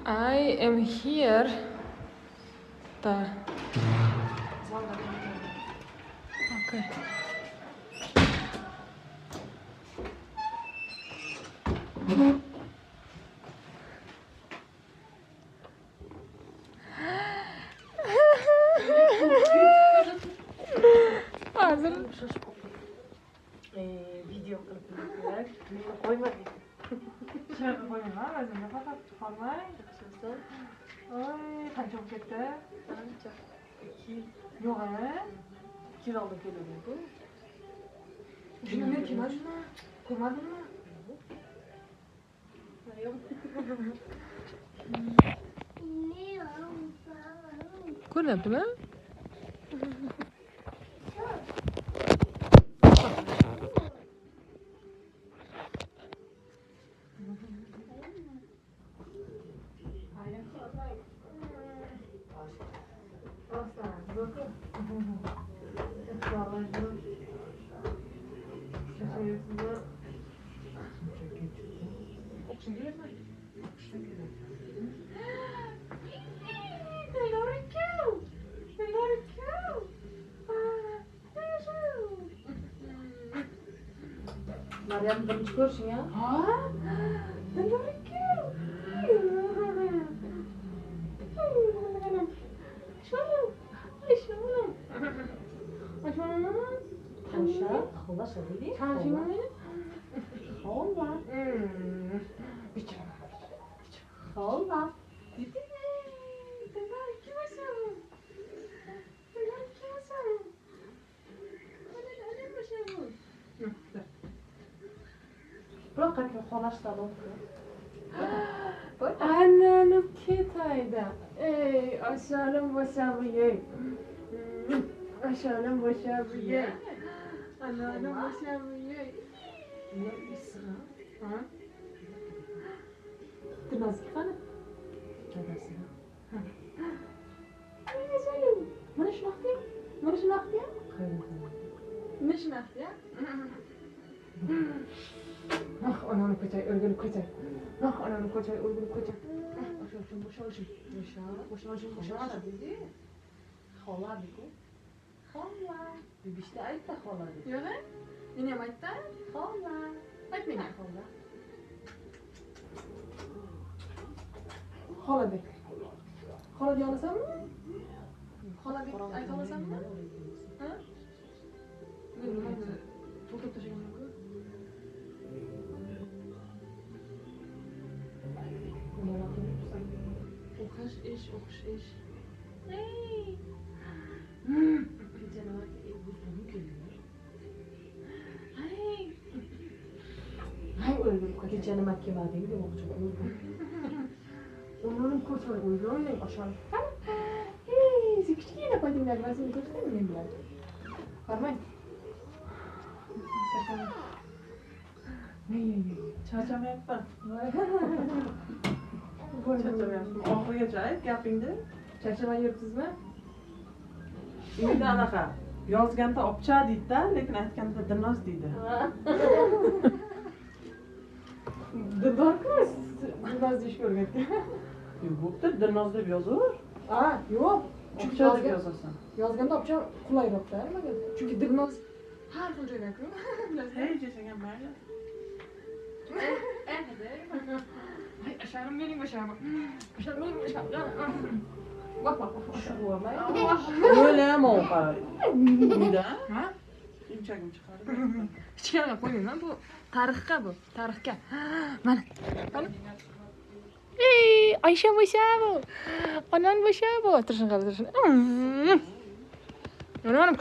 I am here. Da. Okay. Hazır. Video qilib qo'yma deydi. Şöyle koyayım ha, özümde fakat çıkarmay. Oy, qancha bo'lib ketdi? Ancha. 2 yil. Yo'q, he? 2 yil oldin keldim bu. Shuni men kelmadimmi? Ko'rmadimmi? Yo'q. Ko'ryaptimi? Maryam birinchi ko'rishing ya. Ha? Tanışa, xola söyledi. Xola. Xola. Bırak kanka xolashda oldu. Anlanıp ketaydi. Ey, aşağılım boşa bu yey. Aşağılım boşa bu yey. Anlanım boşa bu yey. Ne isra? Ha? Tınaz kanı. Dadasına. Ay, canım. Mana shu vaqtda? Mana shu vaqtda? Qayerda? Mana shu vaqtda? Ah, ananı ko'chay, o'lgurib ko'chay. Ah, ananı ko'chay, o'lgurib ko'chay. Boşalışım. Xola dedi. Xola dedi. Xola. Bibişte aytdi xola dedi. Yo'q, men ham aytdim. Xola. Aytmagan. Xola. Xola de. Xola deya olasanmi? Xola deb ayta olasanmi? Ha? Men nimani to'xtatib tashlaganman-ku. O'qish ish. Hey! Kecha nima buzdim keldi. Hey! Hay o'lgurib qo'y. Kecha nima kelmading demoqchi bo'ldim. Onların koçları uyuyor ne aşağı. Hey, siz kichkina qo'ydinglar, men seni ko'rsam men bilan. Qarmang. Charchamayman. Charchamayapman. Charchamayapman. Oxirigacha ayt gapingni. Charchamay yuribsizmi? Endi anaqa yozganda opcha deydi-da, lekin aytganda dinoz deydi. Dildorku, dinoz deyishga o'rgatgan. Bo'pti, dinoz deb yozaver. Ha, yo'q. Chunki Opcha deb yozasan. yozganda opcha qulayroqda nimaga? Chunki dilnoz har xil joydan-ku. Hey, desang ham mayli. Ay, aşağım benim aşağım. Aşağım benim aşağım. Bak. Shug'ullamay. O'ylama oqa. Uyda Ha? shunchagim chiqarib. Kichkina qo'ying bu. Tarixga bu, tarixga. Mana. Mana. Ey, Ayşe boşa bu. Anan boşa bu. Tursun qarab tursun. Mana